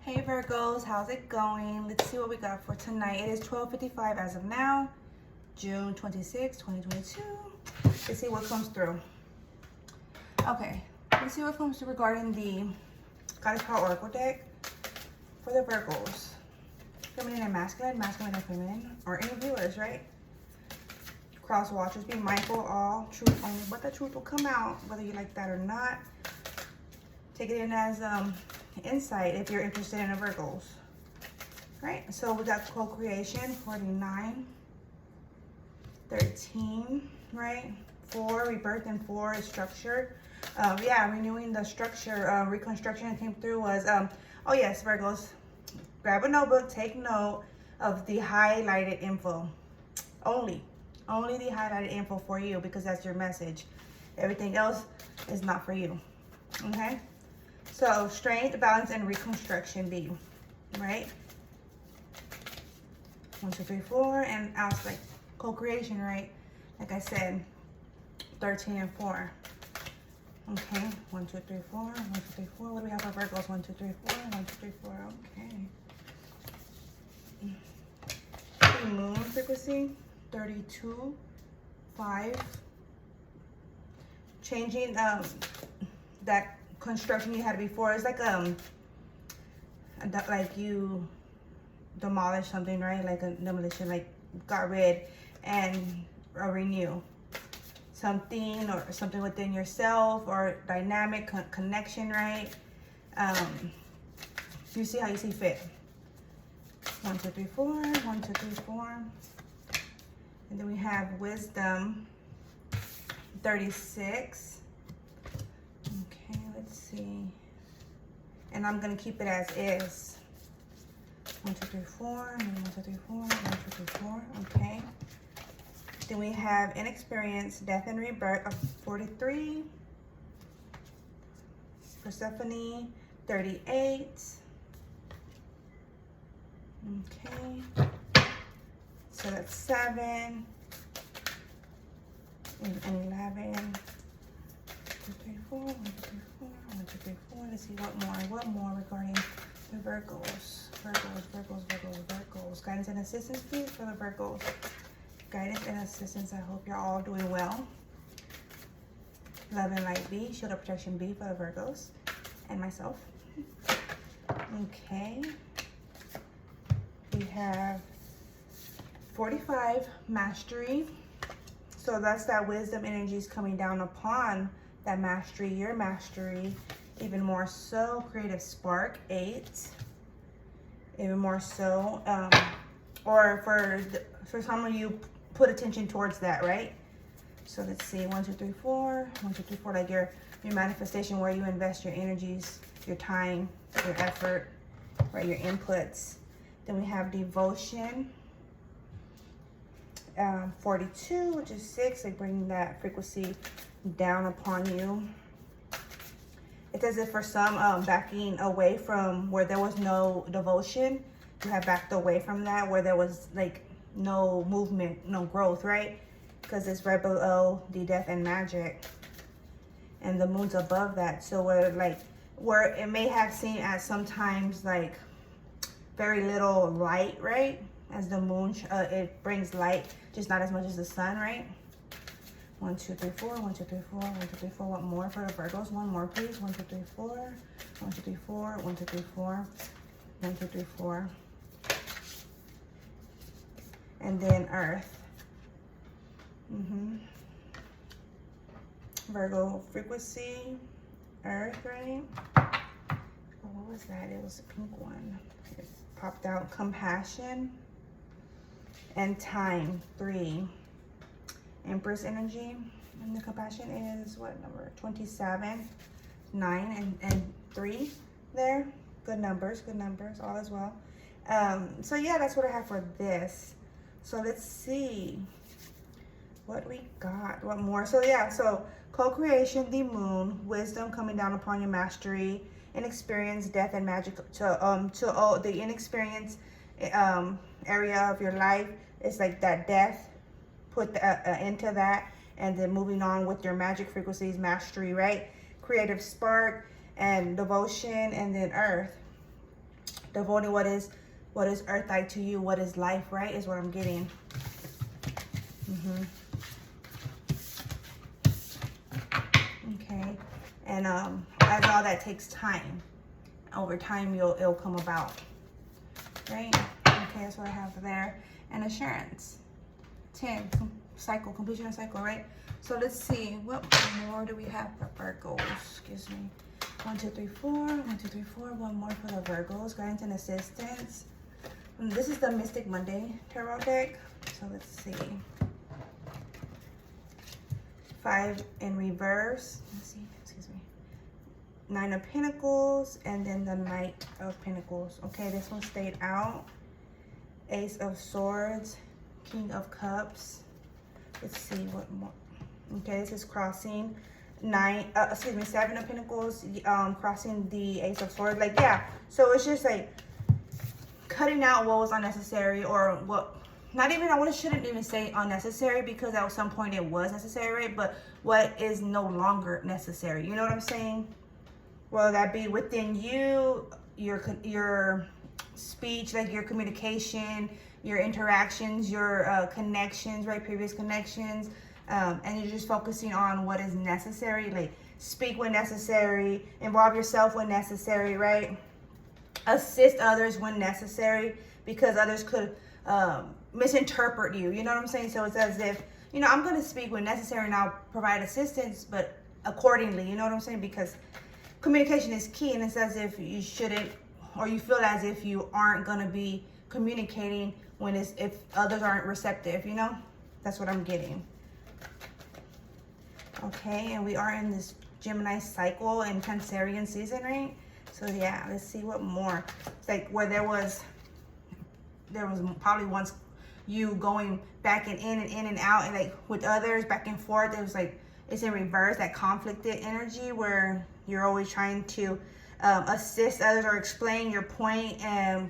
Hey Virgos, how's it going? Let's see what we got for tonight. It is 12:55 as of now, June 26, 2022. Let's see what comes through. Okay, let's see what comes through regarding the Goddess Power Oracle deck for the Virgos. Feminine and masculine, masculine and feminine, or any viewers, right? Cross watchers, be mindful of all truth only, but the truth will come out, whether you like that or not. Take it in as insight if you're interested in the Virgos. Right, so we got co-creation, 49, 13, right? 4, rebirth, and 4 is structure. Yeah, renewing the structure, reconstruction came through was, oh yes, Virgos, grab a notebook, take note of the highlighted info. Only the highlighted info for you, because that's your message. Everything else is not for you, okay? So strength, balance, and reconstruction be, right? 1, 2, 3, 4, and I was like co-creation, right? Like I said, 13 and 4. Okay, 1, 2, 3, 4, 1, 2, 3, 4. What do we have for Virgos? 1, 2, 3, 4, 1, 2, 3, 4. Okay. The moon frequency, 32, 5. Changing that construction you had before. It's like you demolished something, right? Like a demolition, like got rid and renew something, or something within yourself, or dynamic connection, right? You see how you see fit. 1, 2, 3, 4, 1, 2, 3, 4. And then we have wisdom, 36. Okay, let's see. And I'm gonna keep it as is. 1, 2, 3, 4, and 1, 2, 3, 4, 1, 2, 3, 4. Okay. Then we have inexperience, death and rebirth of 43. Persephone, 38. Okay. So that's 7 and 11. 1, 2, 3, 4, 1, 2, 3, 4, 1, 2, 3, 4. Let's see what more regarding the Virgos. Virgos. Guidance and assistance, please, for the Virgos. Guidance and assistance. I hope you're all doing well. Love and light be, shield of protection be for the Virgos and myself. Okay. We have 45, mastery. So that's that wisdom energies coming down upon that mastery, your mastery, even more so. Creative spark, 8. Even more so, or for some of you, put attention towards that, right? So let's see, 1, 2, 3, 4, 1, 2, 3, 4, like your manifestation, where you invest your energies, your time, your effort, right, your inputs. Then we have devotion, 42, which is 6, like bringing that frequency down upon you. It's as if for some, backing away from where there was no devotion, you have backed away from that, where there was like no movement, no growth, right? Because it's right below the death and magic, and the moon's above that. So where it may have seemed at sometimes like very little light, right? As the moon, it brings light, just not as much as the sun, right? 1, 2, 3, 4, 1, 2, 3, 4, 1, 2, 3, 4. What more for the Virgos? One more, please. 1, 2, 3, 4. 1, 2, 3, 4. 1, 2, 3, 4. 1, 2, 3, 4. And then Earth. Virgo frequency, Earth, right? Oh, what was that? It was a pink one. It popped out. Compassion and time, 3. Empress energy, and the compassion is what number? 27, 9, and 3 there. Good numbers, all as well. So yeah, that's what I have for this. So let's see what we got, what more. So yeah, so co-creation, the moon, wisdom coming down upon your mastery, inexperience, death, and magic to the inexperienced area of your life. It's like that death, put into that, and then moving on with your magic frequencies, mastery, right? Creative spark and devotion, and then Earth. devoting what is earth like to you, what is life, right, is what I'm getting. Okay, and as all that takes time, over time it'll come about, right? Okay, that's what I have there. And assurance, 10, cycle, completion of cycle, right? So let's see, what more do we have for Virgos? Excuse me. 1, 2, 3, 4. 1, 2, 3, 4. One more for the Virgos, guidance and assistance. And this is the Mystic Monday tarot deck. So let's see. 5 in reverse. Let's see. Excuse me. 9 of Pentacles, and then the Knight of Pentacles. Okay, this one stayed out. Ace of Swords, King of Cups. Let's see what more. Okay, this is crossing 7 of Pentacles, crossing the Ace of Swords. Like, yeah, so it's just like cutting out what was unnecessary, or what, not even, shouldn't even say unnecessary, because at some point it was necessary, right? But what is no longer necessary, you know what I'm saying? Whether that be within you, your speech, like your communication, your interactions, your connections, right? Previous connections. And you're just focusing on what is necessary, like speak when necessary, involve yourself when necessary, right? Assist others when necessary, because others could misinterpret you, you know what I'm saying? So it's as if, you know, I'm going to speak when necessary and I'll provide assistance, but accordingly, you know what I'm saying? Because communication is key, and it's as if you shouldn't, or you feel as if you aren't going to be communicating when if others aren't receptive, you know? That's what I'm getting. Okay, and we are in this Gemini cycle and Cancerian season, right? So yeah, let's see what more. It's like where there was probably once you going back and in and in and out, and like with others back and forth. It was like it's in reverse, that conflicted energy where you're always trying to assist others or explain your point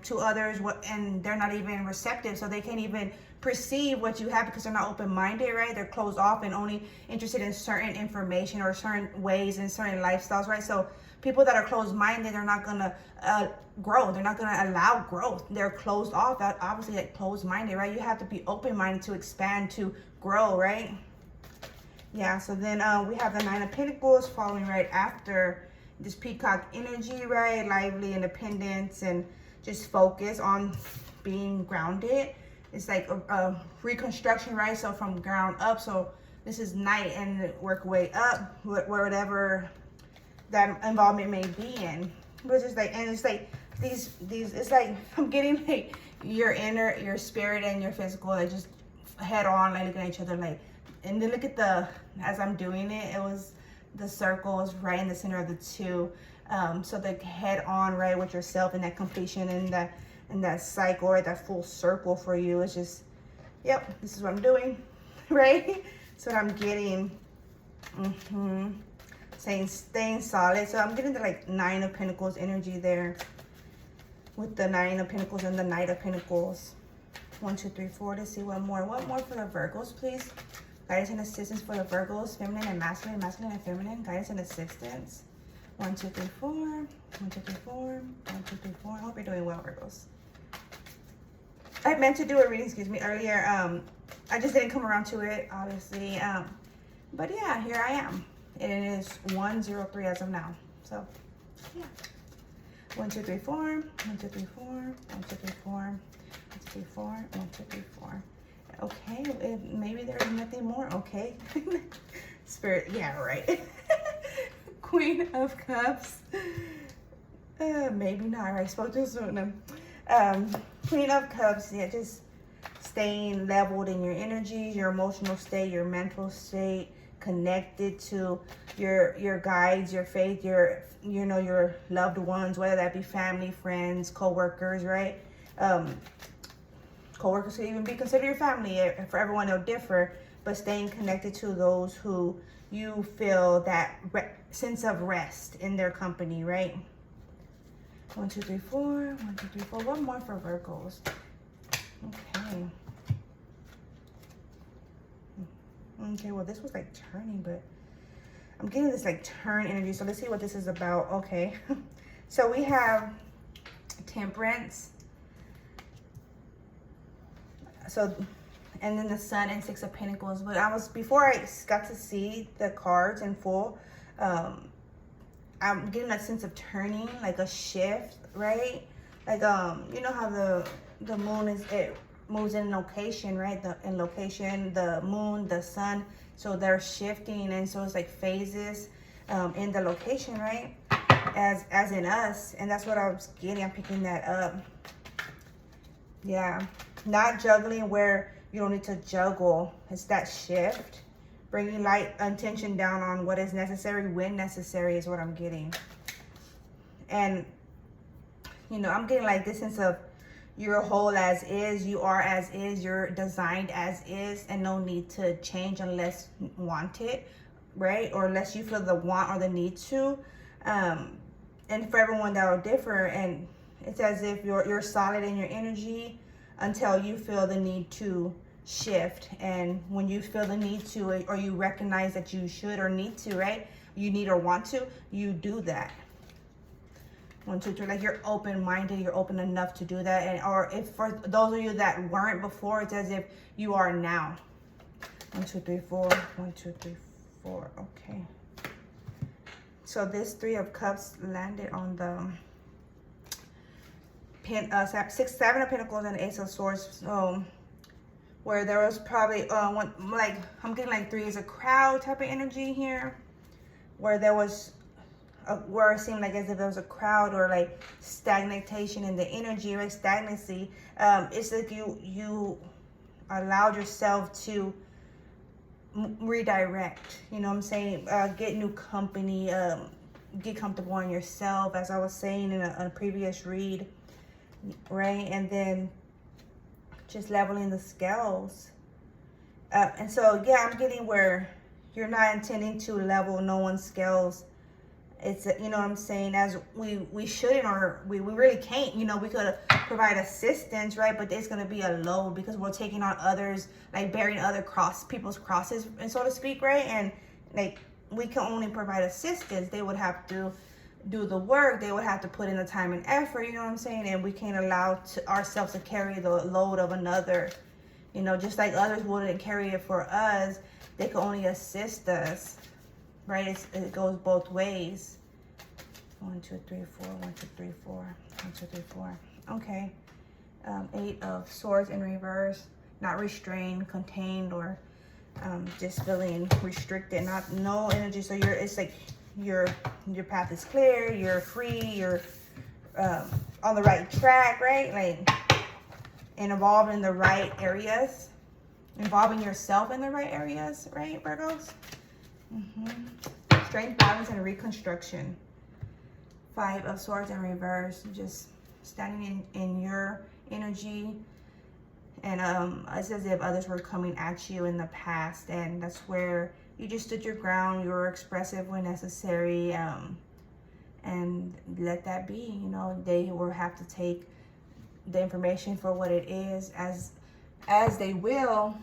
to others, and they're not even receptive, so they can't even perceive what you have because they're not open-minded, right? They're closed off and only interested in certain information or certain ways and certain lifestyles, right? So people that are closed-minded, they're not gonna grow. They're not gonna allow growth. They're closed off. That obviously, like, closed-minded, right? You have to be open-minded to expand, to grow, right? Yeah. So then we have the 9 of Pentacles following right after this peacock energy, right? Lively independence and just focus on being grounded. It's like a reconstruction, right? So from ground up. So this is night and work way up, whatever that involvement may be in. But it's just like, and it's like these, it's like I'm getting like your spirit and your physical, like just head on, like looking at each other, like, and then look at as I'm doing it, it was, the circle is right in the center of the two. So the head on, right, with yourself and that completion and that cycle, right, that full circle for you. It's just, yep, this is what I'm doing, right? So what I'm getting, staying solid. So I'm getting the like 9 of Pentacles energy there with the 9 of Pentacles and the Knight of Pentacles. 1, 2, 3, 4. Let's see one more. One more for the Virgos, please. Guidance and assistance for the Virgos, feminine and masculine and feminine. Guidance and assistance. 1, 2, 3, 4. 1, 2, 3, 4. 1, 2, 3, 4. I hope you're doing well, Virgos. I meant to do a reading, excuse me, earlier. I just didn't come around to it, obviously. But yeah, here I am. It is 103 as of now. So yeah. 1, 2, 3, 4. 1, 2, 3, 4. 1, 2, 3, 4. 1, 2, 3, 4. 1, 2, 3, 4. Okay, maybe there's nothing more. Okay. Spirit, yeah, right. Queen of Cups. Maybe not. I spoke too soon. Queen of Cups, yeah, just staying leveled in your energies, your emotional state, your mental state, connected to your guides, your faith, your loved ones, whether that be family, friends, co-workers, right? Co-workers could even be considered your family. For everyone, they'll differ, but staying connected to those who you feel that sense of rest in their company, right? 1, 2, 3, 4. 1, 2, 3, 4. One more for Virgos. Okay. Okay, well, this was like turning, but I'm getting this like turn energy. So let's see what this is about. Okay. So we have Temperance. So, and then the Sun and Six of Pentacles. But before I got to see the cards in full, I'm getting that sense of turning, like a shift, right? Like, you know how the moon it moves in location, right? In location, the moon, the sun, so they're shifting, and so it's like phases in the location, right? As in us, and that's what I was getting. I'm picking that up. Yeah, not juggling where you don't need to juggle. It's that shift, bringing light attention down on what is necessary when necessary is what I'm getting. And you know, I'm getting like this sense of you're whole as is, you are as is, you're designed as is, and no need to change unless wanted, right? Or unless you feel the want or the need to. And for everyone that will differ, and it's as if you're solid in your energy until you feel the need to shift. And when you feel the need to, or you recognize that you should or need to, right? You need or want to, you do that. 1, 2, 3, like you're open-minded, you're open enough to do that. And or if for those of you that weren't before, it's as if you are now. 1, 2, 3, 4. 1, 2, 3, 4. Okay. So this Three of Cups landed on the Seven of Pentacles and the Ace of Swords. So where there was probably one, like I'm getting like 3 is a crowd type of energy here, where there was where it seemed like as if there was a crowd or like stagnation in the energy, right? Stagnancy. It's like you allowed yourself to redirect, you know what I'm saying? Get new company, get comfortable in yourself, as I was saying in a previous read, right? And then just leveling the scales. And so, yeah, I'm getting where you're not intending to level no one's scales. It's, you know what I'm saying, as we shouldn't, or we really can't. You know, we could provide assistance, right? But it's going to be a load because we're taking on others, like bearing other people's crosses, and so to speak, right? And like we can only provide assistance. They would have to do the work. They would have to put in the time and effort, you know what I'm saying? And we can't allow ourselves to carry the load of another. You know, just like others wouldn't carry it for us, they can only assist us. Right, it goes both ways. 1, 2, 3, 4. 1, 2, 3, 4. 1, 2, 3, 4. Okay. 8 of Swords in reverse. Not restrained, contained, or just feeling restricted. No energy. So it's like your path is clear. You're free. You're on the right track, right? Like, and involved in the right areas. Involving yourself in the right areas, right, Virgos? Strength, balance, and reconstruction. 5 of Swords in reverse. Just standing in your energy. And it's as if others were coming at you in the past. And that's where you just stood your ground. You were expressive when necessary. And let that be. You know, they will have to take the information for what it is as they will.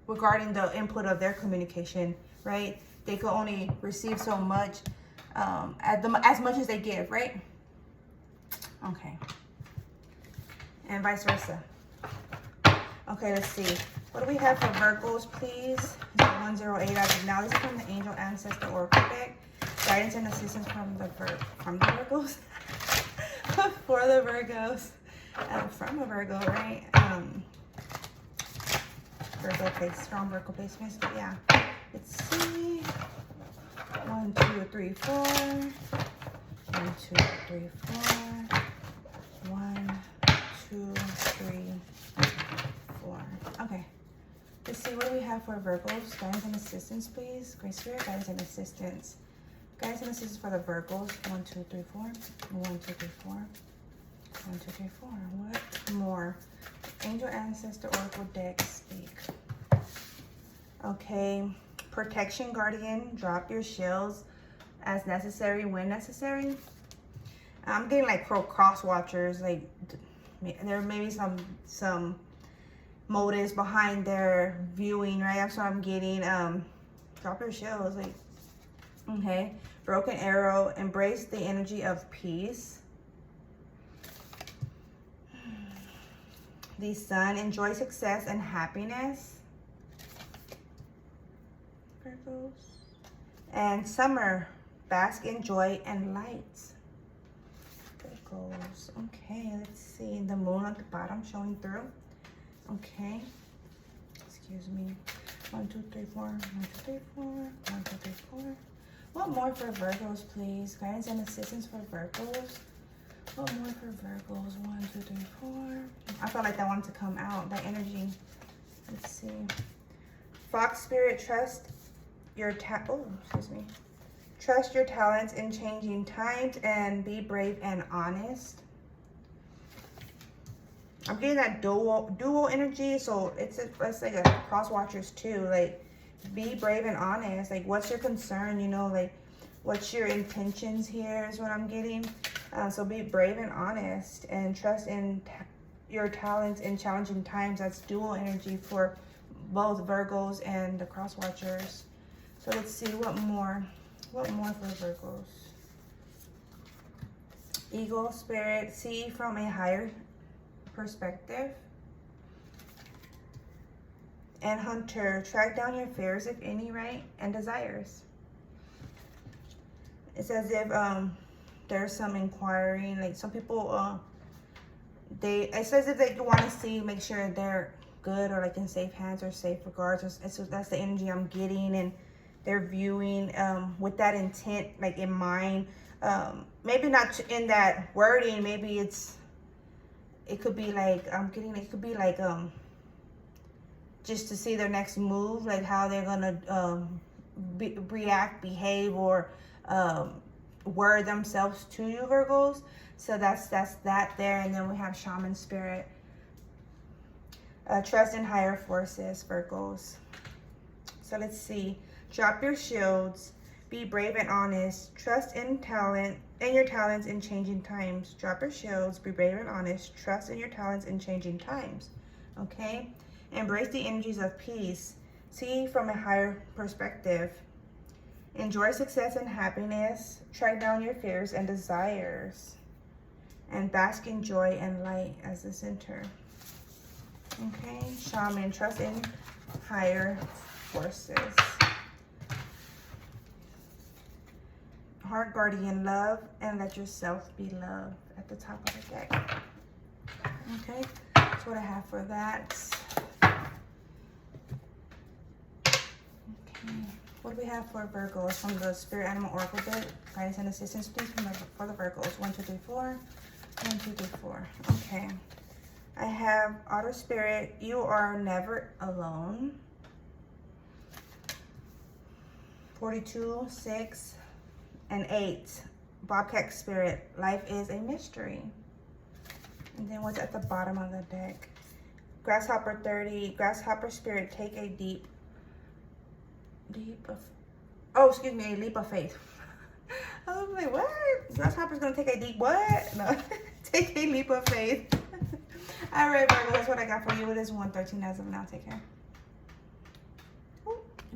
Regarding the input of their communication, right? They could only receive so much, as much as they give, right? Okay. And vice versa. Okay, let's see. What do we have for Virgos, please? 108 as of now. This is from the Angel Ancestor Oracle deck. Guidance and assistance from the Virgos. For the Virgos. From a Virgo, right? Virgo place, strong Virgo placements, but yeah. Let's see. 1, 2, 3, 4. 1, 2, 3, 4. 1, 2, 3, 4. Okay. Let's see, what do we have for Virgos? Guidance and assistance, please. Great Spirit, guidance and assistance. Guidance and assistance for the Virgos. 1, 2, 3, 4. 1, 2, 3, 4. 1, 2, 3, 4. What more? Angel Ancestor Oracle deck, speak. Okay. Protection, Guardian. Drop your shields as necessary when necessary. I'm getting like cross watchers. Like there may be some motives behind their viewing, right? That's what I'm getting. Drop your shields. Like, okay. Broken arrow. Embrace the energy of peace. the sun, enjoy success and happiness. Virgos. And summer, bask in joy and light. Virgos. Okay, let's see. The moon at the bottom showing through. Okay. Excuse me. 1, 2, 3, 4. 1, 2, 3, 4. 1, 2, 3, 4. What more for Virgos, please? Guidance and assistance for Virgos. What more for Virgos? 1, 2, 3, 4. I felt like that wanted to come out. That energy. Let's see. Fox spirit, trust your Trust your talents in changing times and be brave and honest. I'm getting that dual energy, so it's like a cross watchers too. Like, be brave and honest. Like, what's your concern? You know, like, what's your intentions here is what I'm getting. So be brave and honest, and trust in your talents in challenging times. That's dual energy for both Virgos and the cross watchers. So let's see what more. What more for Virgos? Eagle spirit, see from a higher perspective. And hunter, track down your fears, if any, right? And desires. It's as if there's some inquiring, like some people, it's as if they want to see, make sure they're good or like in safe hands or safe regards. That's the energy I'm getting, and they're viewing with that intent, like in mind. Maybe not in that wording. Maybe it could be like it could be like just to see their next move, like how they're gonna react, behave, or word themselves to you, Virgos. So that's that there. And then we have shaman spirit. Trust in higher forces, Virgos. So let's see. Drop your shields. Be brave and honest. Trust in your talents in changing times. Drop your shields. Be brave and honest. Trust in your talents in changing times. Okay? Embrace the energies of peace. See from a higher perspective. Enjoy success and happiness. Track down your fears and desires. And bask in joy and light as the center. Okay? Shaman, trust in higher forces. Heart guardian, love, and let yourself be loved at the top of the deck. Okay, that's what I have for that. Okay, what do we have for Virgos from the Spirit Animal Oracle deck? Guidance and assistance, please, for the Virgos. 1, 2, 3, 4. 1, 2, 3, 4. Okay, I have Otter Spirit. You are never alone. 42, 6. And 8, Bobcat Spirit, life is a mystery. And then what's at the bottom of the deck? Grasshopper 30, Grasshopper Spirit, take a leap of faith. I was like, what? Grasshopper's gonna take a deep what? No, take a leap of faith. All right, Virgo, that's what I got for you. It is 1:13 as of now. Take care.